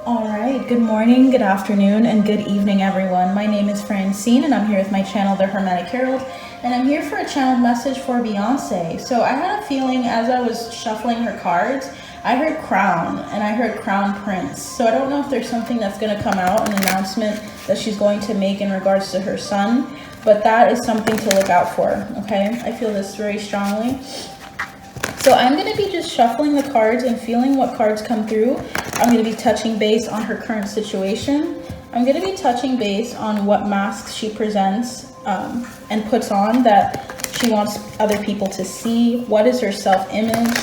All right, good morning, good afternoon, and good evening, everyone. My name is Francine, and I'm here with my channel, The Hermetic Herald, and I'm here for a channeled message for Beyoncé. So I had a feeling as I was shuffling her cards, I heard crown, and I heard crown prince. So I don't know if there's something that's going to come out, an announcement that she's going to make in regards to her son, but that is something to look out for, okay? I feel this very strongly. So I'm going to be just shuffling the cards and feeling what cards come through. I'm going to be touching base on her current situation. I'm going to be touching base on what masks she presents and puts on that she wants other people to see. What is her self-image?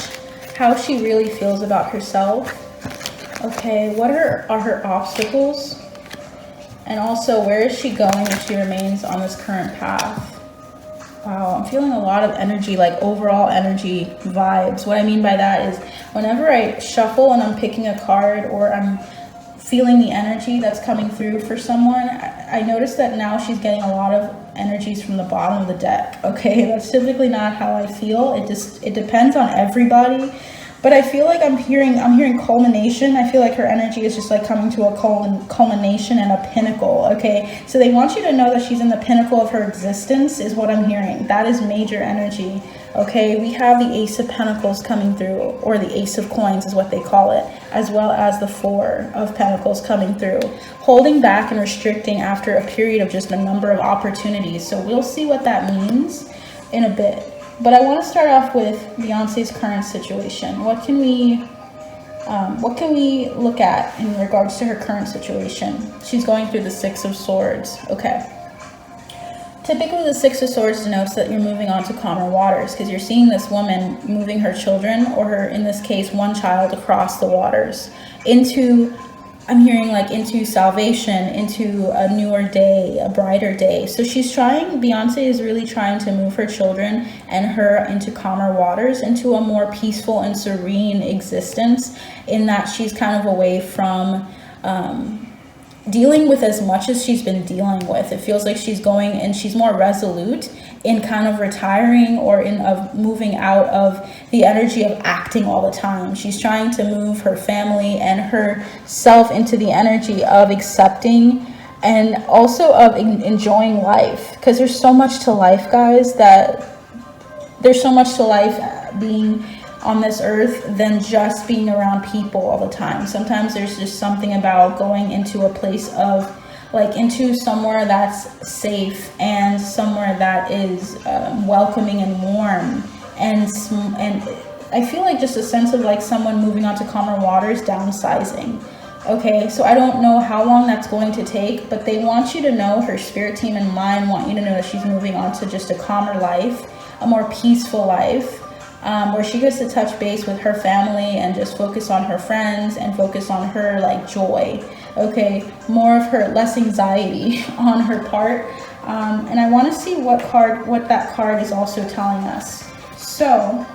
How she really feels about herself. Okay, what are her obstacles? And also, where is she going if she remains on this current path? Wow, I'm feeling a lot of energy, like overall energy vibes. What I mean by that is whenever I shuffle and I'm picking a card or I'm feeling the energy that's coming through for someone, I notice that now she's getting a lot of energies from the bottom of the deck. Okay, that's typically not how I feel. It depends on everybody. But I feel like I'm hearing culmination. I feel like her energy is just like coming to a culmination and a pinnacle, okay? So they want you to know that she's in the pinnacle of her existence is what I'm hearing. That is major energy, okay? We have the Ace of Pentacles coming through, or the Ace of Coins is what they call it, as well as the Four of Pentacles coming through. Holding back and restricting after a period of just a number of opportunities. So we'll see what that means in a bit. But I want to start off with Beyonce's current situation. What can we look at in regards to her current situation? She's going through the Six of Swords. Okay. Typically, the Six of Swords denotes that you're moving on to calmer waters because you're seeing this woman moving her children, or her, in this case, one child, across the waters into, I'm hearing like into salvation, into a newer day, a brighter day. So Beyonce is really trying to move her children and her into calmer waters, into a more peaceful and serene existence, in that she's kind of away from dealing with as much as she's been dealing with. It feels like she's going and she's more resolute in kind of retiring or of moving out of the energy of acting all the time. She's trying to move her family and herself into the energy of accepting and also of enjoying life, because there's so much to life, guys, that there's so much to life being on this earth than just being around people all the time. Sometimes there's just something about going into a place of into somewhere that's safe and somewhere that is welcoming and warm, and I feel like just a sense of like someone moving on to calmer waters, downsizing. Okay, so I don't know how long that's going to take, but they want you to know, her spirit team and mine want you to know that she's moving on to just a calmer life, a more peaceful life, where she gets to touch base with her family and just focus on her friends and focus on her like joy. Okay, more of her, less anxiety on her part. And I want to see what that card is also telling us. So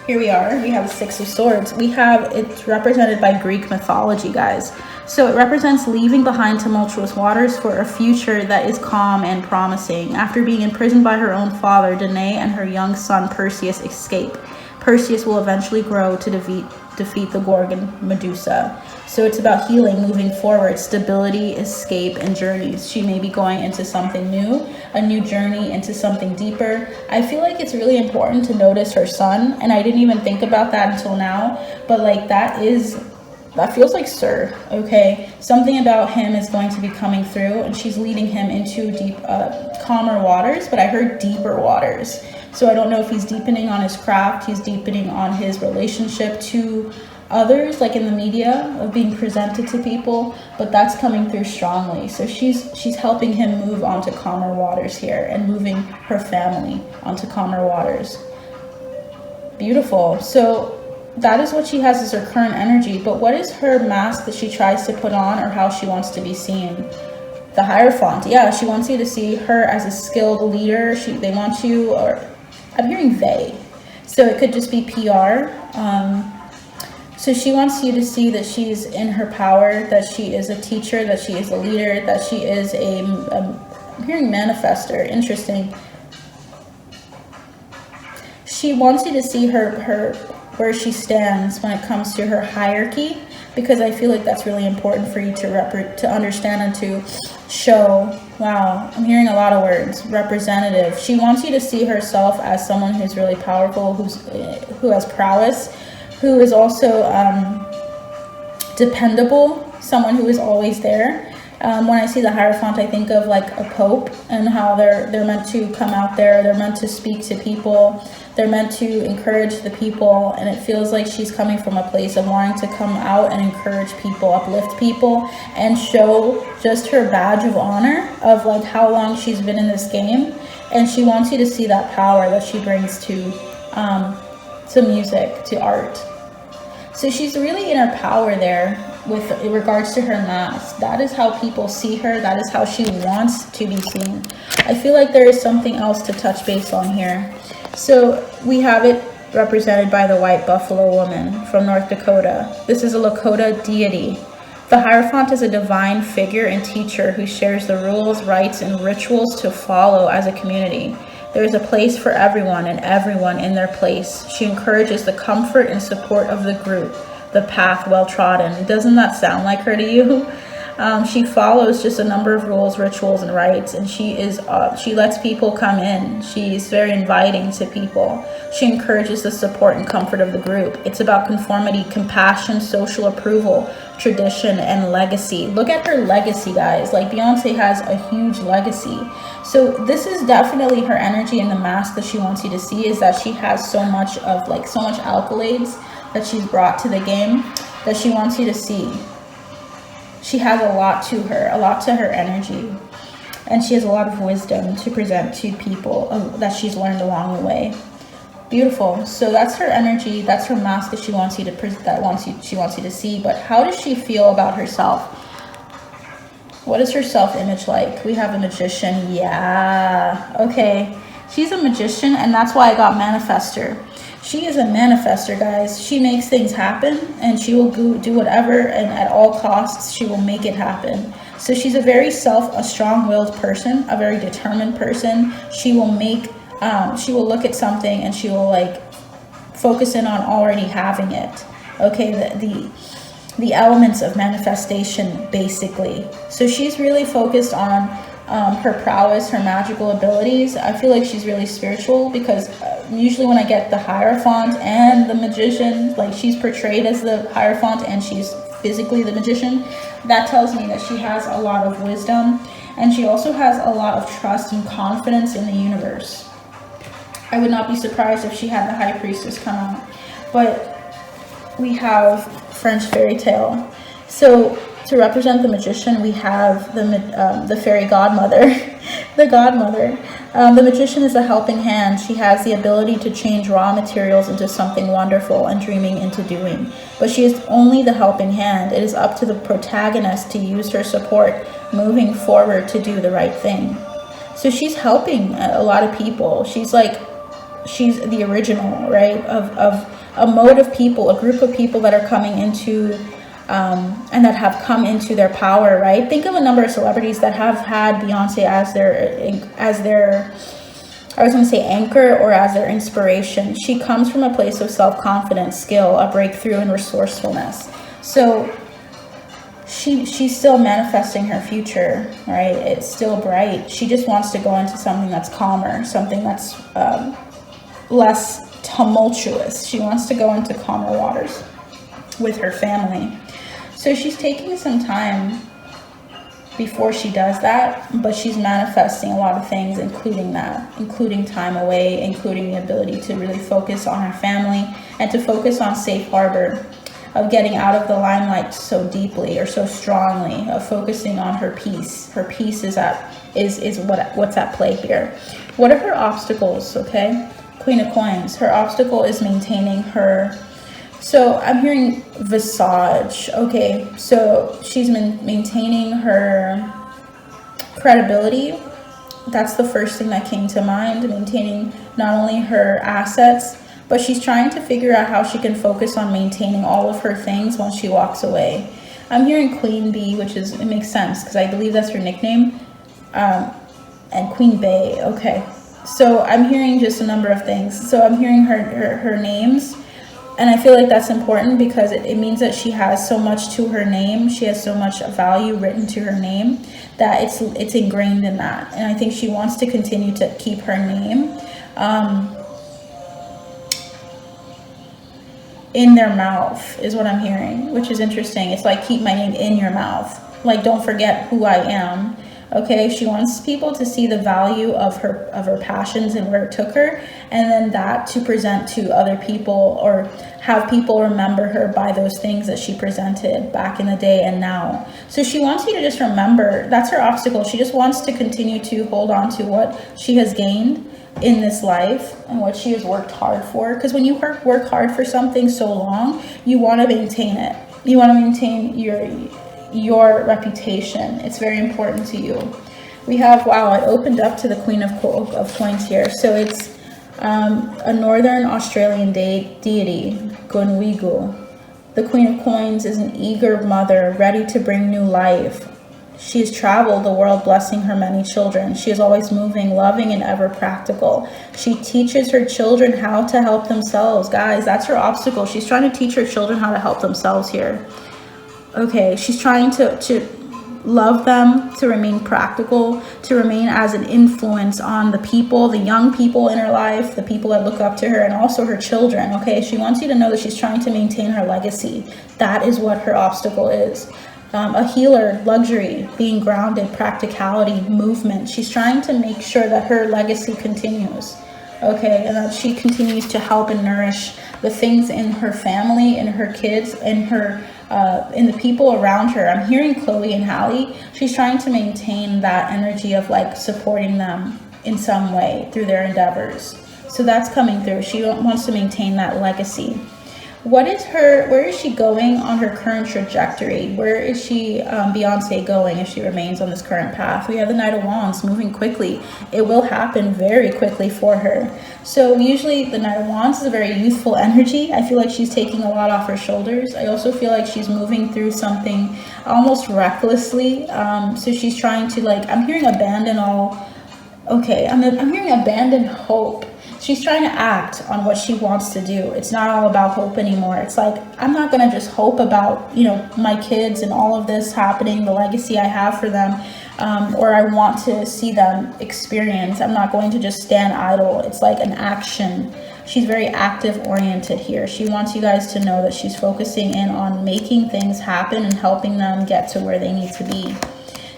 here we are. We have the Six of Swords. It's represented by Greek mythology, guys. So it represents leaving behind tumultuous waters for a future that is calm and promising. After being imprisoned by her own father, Danae and her young son Perseus escape. Perseus will eventually grow to defeat the Gorgon Medusa. So it's about healing, moving forward, stability, escape, and journeys. She may be going into something new, a new journey into something deeper. I feel like it's really important to notice her son, and I didn't even think about that until now, but like that feels like Sir, okay? Something about him is going to be coming through, and she's leading him into deep, calmer waters, but I heard deeper waters. So I don't know if he's deepening on his craft, he's deepening on his relationship to others, like in the media, of being presented to people, but that's coming through strongly. So she's helping him move onto calmer waters here and moving her family onto calmer waters. Beautiful. So that is what she has as her current energy, but what is her mask that she tries to put on, or how she wants to be seen? The Hierophant. Yeah, she wants you to see her as a skilled leader. They want you, or I'm hearing they, so it could just be PR. So she wants you to see that she's in her power, that she is a teacher, that she is a leader, that she is I'm hearing manifester. Interesting. She wants you to see her where she stands when it comes to her hierarchy, because I feel like that's really important for you to understand and to show. Wow, I'm hearing a lot of words. Representative. She wants you to see herself as someone who's really powerful, who has prowess, who is also dependable, someone who is always there. When I see the Hierophant, I think of like a pope and how they're meant to come out there. They're meant to speak to people. They're meant to encourage the people. And it feels like she's coming from a place of wanting to come out and encourage people, uplift people, and show just her badge of honor of like how long she's been in this game. And she wants you to see that power that she brings to music, to art. So she's really in her power there with regards to her mask. That is how people see her. That is how she wants to be seen. I feel like there is something else to touch base on here. So we have it represented by the white buffalo woman from North Dakota. This is a Lakota deity. The Hierophant is a divine figure and teacher who shares the rules, rites, and rituals to follow as a community. There is a place for everyone and everyone in their place. She encourages the comfort and support of the group, the path well trodden. Doesn't that sound like her to you? She follows just a number of rules, rituals, and rites, and she lets people come in. She's very inviting to people. She encourages the support and comfort of the group. It's about conformity, compassion, social approval, tradition, and legacy. Look at her legacy, guys. Like, Beyoncé has a huge legacy. So this is definitely her energy in the mask that she wants you to see, is that she has so much accolades that she's brought to the game that she wants you to see. She has a lot to her energy, and she has a lot of wisdom to present to people that she's learned along the way. Beautiful. So that's her energy. That's her mask that she wants you to she wants you to see. But how does she feel about herself? What is her self-image like? We have a magician. Yeah. Okay. She's a magician, and that's why I got manifester. She is a manifester, guys. She makes things happen, and she will do whatever, and at all costs, she will make it happen. So she's a strong-willed person, a very determined person. She will look at something, and she will like focus in on already having it. Okay, the elements of manifestation, basically. So she's really focused on her prowess, her magical abilities. I feel like she's really spiritual, because usually when I get the Hierophant and the magician, like she's portrayed as the Hierophant and she's physically the magician, that tells me that she has a lot of wisdom, and she also has a lot of trust and confidence in the universe. I would not be surprised if she had the High Priestess come out. But we have French fairy tale. So to represent the magician, we have the fairy godmother, the godmother. The magician is a helping hand. She has the ability to change raw materials into something wonderful and dreaming into doing. But she is only the helping hand. It is up to the protagonist to use her support moving forward to do the right thing. So she's helping a lot of people. She's the original, right, of a mode of people, a group of people that are coming into and that have come into their power, right? Think of a number of celebrities that have had Beyoncé as their I was going to say anchor, or as their inspiration. She comes from a place of self-confidence, skill, a breakthrough, and resourcefulness. So she's still manifesting her future, right? It's still bright. She just wants to go into something that's calmer, something that's less tumultuous. She wants to go into calmer waters with her family. So she's taking some time before she does that, but she's manifesting a lot of things, including time away, including the ability to really focus on her family and to focus on safe harbor, of getting out of the limelight so deeply or so strongly, of focusing on her peace. Her peace is what's at play here. What are her obstacles? Okay, Queen of Coins. Her obstacle is maintaining her. So I'm hearing visage. Okay, so she's been maintaining her credibility. That's the first thing that came to mind. Maintaining not only her assets, but she's trying to figure out how she can focus on maintaining all of her things once she walks away. I'm hearing Queen Bee, it makes sense because I believe that's her nickname. And Queen Bey. Okay, so I'm hearing just a number of things. So I'm hearing her names. And I feel like that's important because it means that she has so much to her name. She has so much value written to her name that it's ingrained in that. And I think she wants to continue to keep her name in their mouth is what I'm hearing, which is interesting. It's like, keep my name in your mouth. Like, don't forget who I am. Okay, she wants people to see the value of her passions and where it took her, and then that to present to other people, or have people remember her by those things that she presented back in the day and now. So she wants you to just remember, that's her obstacle. She just wants to continue to hold on to what she has gained in this life and what she has worked hard for. Because when you work hard for something so long, you want to maintain it. You want to maintain your reputation. It's very important to you. We have, wow, I opened up to the Queen of Coins here. So it's a Northern Australian deity, Gunwigu. The Queen of Coins is an eager mother ready to bring new life. She has traveled the world blessing her many children. She is always moving, loving, and ever practical. She teaches her children how to help themselves. Guys, that's her obstacle. She's trying to teach her children how to help themselves here. Okay, she's trying to love them, to remain practical, to remain as an influence on the people, the young people in her life, the people that look up to her, and also her children. Okay, she wants you to know that she's trying to maintain her legacy. That is what her obstacle is. A healer, luxury, being grounded, practicality, movement. She's trying to make sure that her legacy continues. Okay, and that she continues to help and nourish the things in her family, in her kids, in her in the people around her. I'm hearing Chloe and Hallie. She's trying to maintain that energy of like supporting them in some way through their endeavors. So that's coming through. She wants to maintain that legacy. Where is she going on her current trajectory? Where is she, Beyoncé, going if she remains on this current path? We have the Knight of Wands moving quickly. It will happen very quickly for her. So usually the Knight of Wands is a very youthful energy. I feel like she's taking a lot off her shoulders. I also feel like she's moving through something almost recklessly. So she's trying to, like, I'm hearing abandon all. Okay, I'm hearing abandon hope. She's trying to act on what she wants to do. It's not all about hope anymore. It's like, I'm not going to just hope about, you know, my kids and all of this happening, the legacy I have for them, or I want to see them experience. I'm not going to just stand idle. It's like an action. She's very active oriented here. She wants you guys to know that she's focusing in on making things happen and helping them get to where they need to be.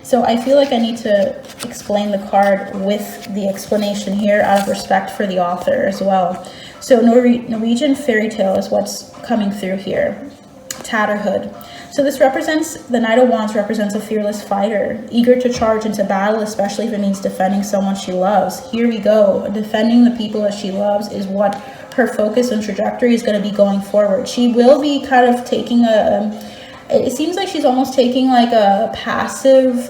So I feel like I need to explain the card with the explanation here out of respect for the author as well. So Norwegian fairy tale is what's coming through here. Tatterhood. So this represents, the Knight of Wands represents a fearless fighter, eager to charge into battle, especially if it means defending someone she loves. Here we go. Defending the people that she loves is what her focus and trajectory is going to be going forward. She will be kind of taking it seems like she's almost taking like a passive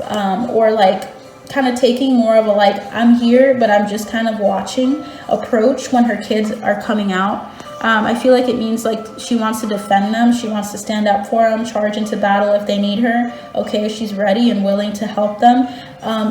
or like kind of taking more of a like, I'm here, but I'm just kind of watching approach when her kids are coming out. I feel like it means like she wants to defend them. She wants to stand up for them, charge into battle if they need her. Okay, she's ready and willing to help them.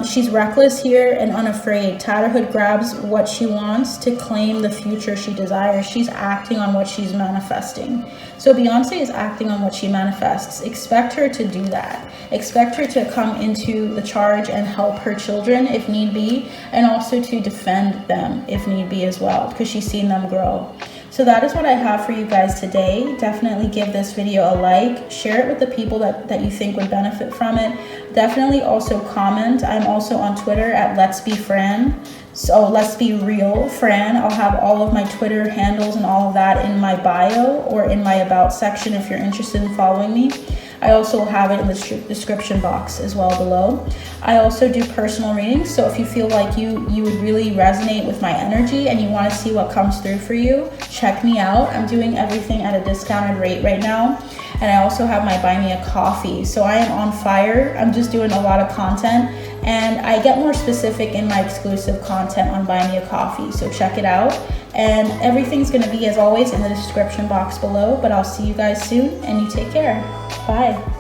She's reckless here and unafraid. Tatterhood grabs what she wants to claim the future she desires. She's acting on what she's manifesting. So Beyoncé is acting on what she manifests. Expect her to do that. Expect her to come into the charge and help her children if need be, and also to defend them if need be as well, because she's seen them grow. So that is what I have for you guys today. Definitely give this video a like, share it with the people that you think would benefit from it. Definitely also comment. I'm also on Twitter at Let's Be Fran. So Let's Be Real Fran. I'll have all of my Twitter handles and all of that in my bio or in my about section if you're interested in following me. I also have it in the description box as well below. I also do personal readings, so if you feel like you would really resonate with my energy and you want to see what comes through for you, check me out. I'm doing everything at a discounted rate right now. And I also have my Buy Me a Coffee. So I am on fire. I'm just doing a lot of content, and I get more specific in my exclusive content on Buy Me a Coffee. So check it out. And everything's going to be, as always, in the description box below. But I'll see you guys soon, and you take care. Bye.